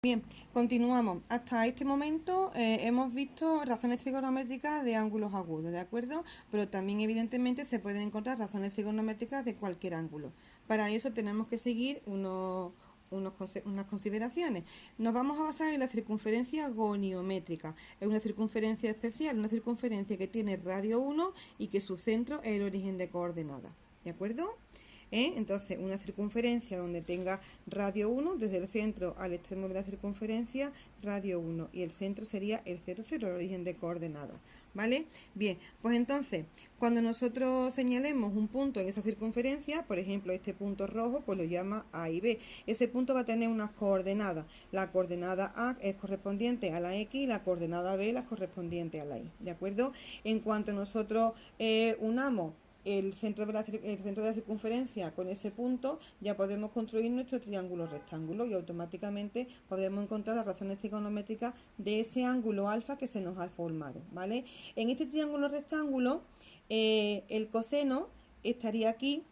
Bien, continuamos. Hasta este momento hemos visto razones trigonométricas de ángulos agudos, ¿de acuerdo? Pero también evidentemente se pueden encontrar razones trigonométricas de cualquier ángulo. Para eso tenemos que seguir unas consideraciones. Nos vamos a basar en la circunferencia goniométrica. Es una circunferencia especial, una circunferencia que tiene radio 1 y que su centro es el origen de coordenadas, ¿de acuerdo? Entonces, una circunferencia donde tenga radio 1, desde el centro al extremo de la circunferencia, radio 1, y el centro sería el 0, 0, el origen de coordenadas, ¿vale? Bien, pues entonces, cuando nosotros señalemos un punto en esa circunferencia, por ejemplo, este punto rojo, pues lo llama A y B. Ese punto va a tener unas coordenadas. La coordenada A es correspondiente a la X y la coordenada B es correspondiente a la Y, ¿de acuerdo? En cuanto nosotros unamos el centro de la circunferencia con ese punto, ya podemos construir nuestro triángulo rectángulo y automáticamente podemos encontrar las razones trigonométricas de ese ángulo alfa que se nos ha formado, ¿vale? En este triángulo rectángulo, el coseno estaría aquí,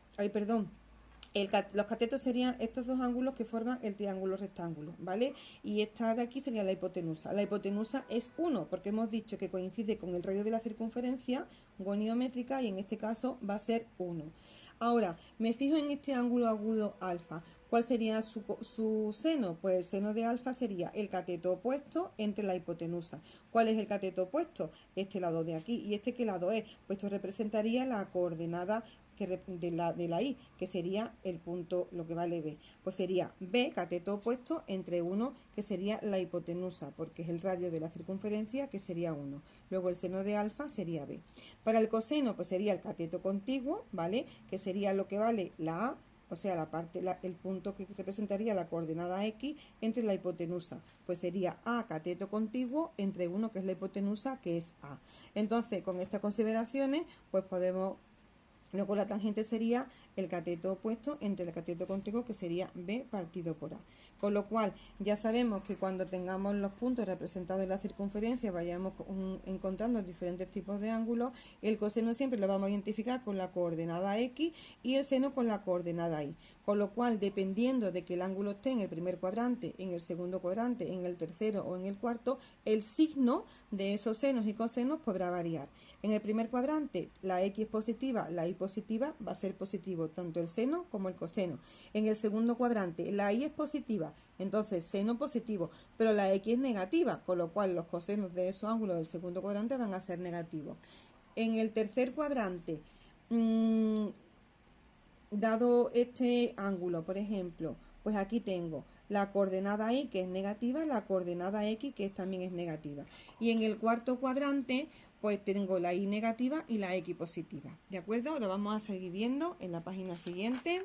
los catetos serían estos dos ángulos que forman el triángulo rectángulo, ¿vale? Y esta de aquí sería la hipotenusa. La hipotenusa es 1, porque hemos dicho que coincide con el radio de la circunferencia goniométrica y en este caso va a ser 1. Ahora, me fijo en este ángulo agudo alfa. ¿Cuál sería su seno? Pues el seno de alfa sería el cateto opuesto entre la hipotenusa. ¿Cuál es el cateto opuesto? Este lado de aquí. ¿Y este qué lado es? Pues esto representaría la coordenada de la I, que sería el punto, lo que vale B. Pues sería B, cateto opuesto, entre 1, que sería la hipotenusa, porque es el radio de la circunferencia, que sería 1. Luego el seno de alfa sería B. Para el coseno, pues sería el cateto contiguo, ¿vale? Que sería lo que vale la A, o sea, el punto que representaría la coordenada X entre la hipotenusa. Pues sería A cateto contiguo entre 1, que es la hipotenusa, que es A. Entonces, con estas consideraciones, pues podemos... Luego la tangente sería el cateto opuesto entre el cateto contiguo, que sería B partido por A. Con lo cual ya sabemos que cuando tengamos los puntos representados en la circunferencia vayamos encontrando diferentes tipos de ángulos, el coseno siempre lo vamos a identificar con la coordenada X y el seno con la coordenada Y. Con lo cual, dependiendo de que el ángulo esté en el primer cuadrante, en el segundo cuadrante, en el tercero o en el cuarto, el signo de esos senos y cosenos podrá variar. En el primer cuadrante, la X positiva, la Y positiva, va a ser positivo tanto el seno como el coseno. En el segundo cuadrante, la Y es positiva, entonces seno positivo, pero la X es negativa, con lo cual los cosenos de esos ángulos del segundo cuadrante van a ser negativos. En el tercer cuadrante, dado este ángulo, por ejemplo, pues aquí tengo la coordenada Y, que es negativa, la coordenada X, que también es negativa. Y en el cuarto cuadrante, pues tengo la Y negativa y la X positiva. ¿De acuerdo? Lo vamos a seguir viendo en la página siguiente.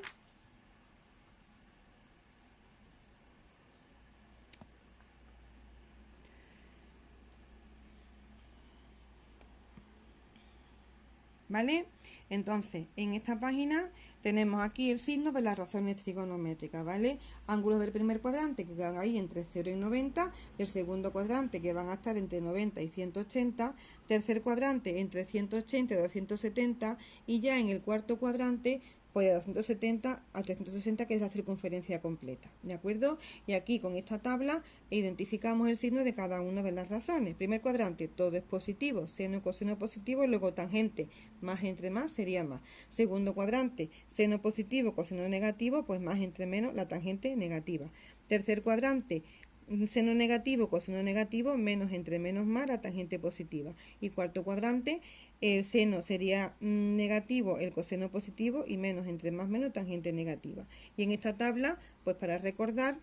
¿Vale? Entonces, en esta página tenemos aquí el signo de las razones trigonométricas, ¿vale? Ángulos del primer cuadrante que van ahí entre 0 y 90, del segundo cuadrante que van a estar entre 90 y 180, tercer cuadrante entre 180 y 270 y ya en el cuarto cuadrante pues de 270 a 360, que es la circunferencia completa, ¿de acuerdo? Y aquí con esta tabla identificamos el signo de cada una de las razones. Primer cuadrante, todo es positivo, seno y coseno positivo, luego tangente, más entre más sería más. Segundo cuadrante, seno positivo, coseno negativo, pues más entre menos, la tangente negativa. Tercer cuadrante, seno negativo, coseno negativo, menos entre menos más, la tangente positiva. Y cuarto cuadrante, el seno sería negativo, el coseno positivo y menos entre más menos, tangente negativa. Y en esta tabla, pues para recordar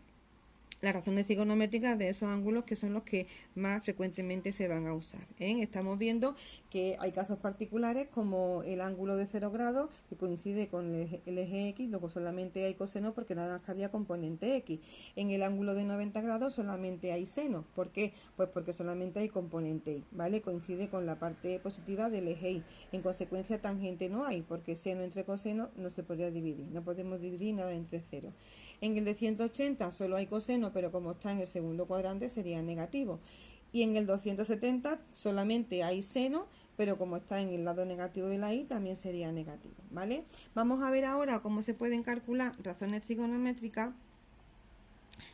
las razones trigonométricas de esos ángulos que son los que más frecuentemente se van a usar, ¿eh? Estamos viendo que hay casos particulares como el ángulo de 0 grados que coincide con el eje X, luego solamente hay coseno porque nada más que había componente X. En el ángulo de 90 grados solamente hay seno. ¿Por qué? Pues porque solamente hay componente Y, ¿vale? Coincide con la parte positiva del eje Y. En consecuencia, tangente no hay, porque seno entre coseno no se podría dividir. No podemos dividir nada entre 0. En el de 180 solo hay coseno, pero como está en el segundo cuadrante sería negativo. Y en el 270 solamente hay seno, pero como está en el lado negativo de la Y también sería negativo, ¿vale? Vamos a ver ahora cómo se pueden calcular razones trigonométricas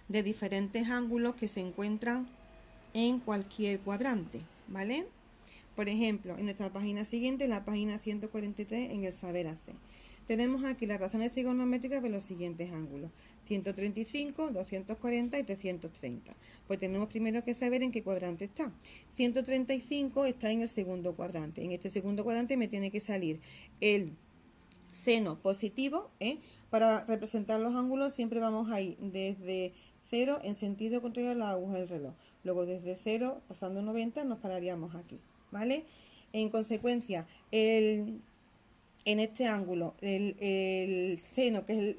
de diferentes ángulos que se encuentran en cualquier cuadrante, ¿vale? Por ejemplo, en nuestra página siguiente, en la página 143, en el saber hacer. Tenemos aquí las razones trigonométricas de los siguientes ángulos: 135, 240 y 330. Pues tenemos primero que saber en qué cuadrante está. 135 está en el segundo cuadrante. En este segundo cuadrante me tiene que salir el seno positivo, ¿eh? Para representar los ángulos siempre vamos a ir desde 0 en sentido contrario a la aguja del reloj. Luego desde 0, pasando 90, nos pararíamos aquí, ¿vale? En consecuencia, en este ángulo, el seno, que es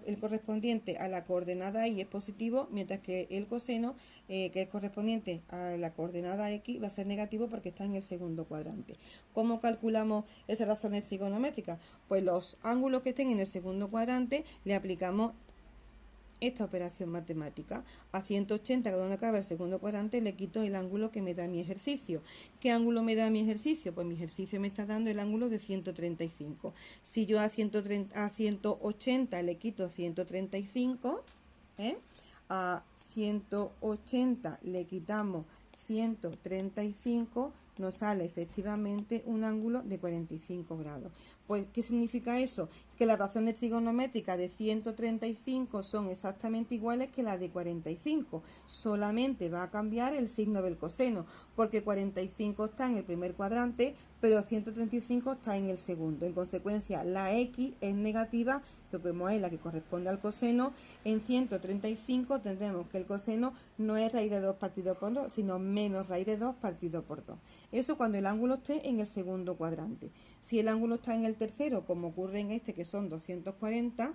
el correspondiente a la coordenada y es positivo, mientras que el coseno, que es correspondiente a la coordenada x, va a ser negativo porque está en el segundo cuadrante. ¿Cómo calculamos esas razones trigonométricas? Pues los ángulos que estén en el segundo cuadrante le aplicamos esta operación matemática. A 180, que donde acaba el segundo cuadrante, le quito el ángulo que me da mi ejercicio. ¿Qué ángulo me da mi ejercicio? Pues mi ejercicio me está dando el ángulo de 135. Si yo a 180 le quito 135, a 180 le quitamos 135, nos sale efectivamente un ángulo de 45 grados. Pues, ¿qué significa eso? Que las razones trigonométricas de 135 son exactamente iguales que las de 45. Solamente va a cambiar el signo del coseno, porque 45 está en el primer cuadrante, pero 135 está en el segundo. En consecuencia, la x es negativa, que como es la que corresponde al coseno, en 135 tendremos que el coseno no es raíz de 2 partido por 2, sino menos raíz de 2 partido por 2. Eso cuando el ángulo esté en el segundo cuadrante. Si el ángulo está en el tercero, como ocurre en este, que son 240,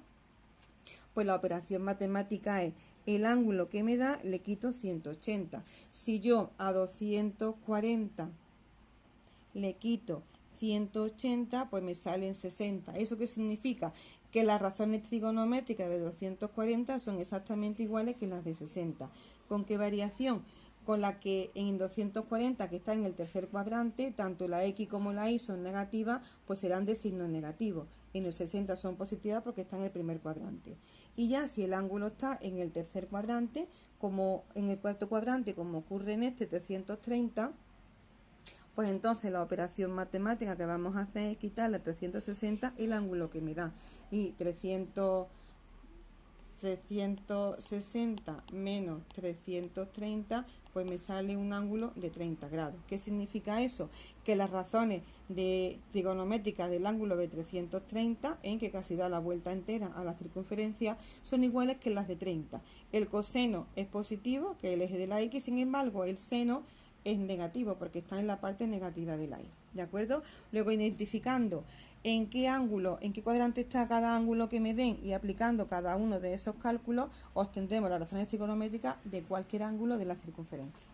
pues la operación matemática es el ángulo que me da, le quito 180. Si yo a 240 le quito 180, pues me salen 60. ¿Eso qué significa? Que las razones trigonométricas de 240 son exactamente iguales que las de 60. ¿Con qué variación? Con la que en 240, que está en el tercer cuadrante, tanto la x como la y son negativas, pues serán de signo negativo. En el 60 son positivas porque están en el primer cuadrante. Y ya si el ángulo está en el tercer cuadrante, como en el cuarto cuadrante, como ocurre en este 330, pues entonces la operación matemática que vamos a hacer es quitarle a 360 el ángulo que me da. Y 360 menos 330, pues me sale un ángulo de 30 grados. ¿Qué significa eso? Que las razones trigonométricas del ángulo de 330, en que casi da la vuelta entera a la circunferencia, son iguales que las de 30. El coseno es positivo, que es el eje de la x, sin embargo el seno es negativo porque está en la parte negativa de la y, ¿de acuerdo? Luego, identificando en qué ángulo, en qué cuadrante está cada ángulo que me den y aplicando cada uno de esos cálculos, obtendremos las razones trigonométricas de cualquier ángulo de la circunferencia.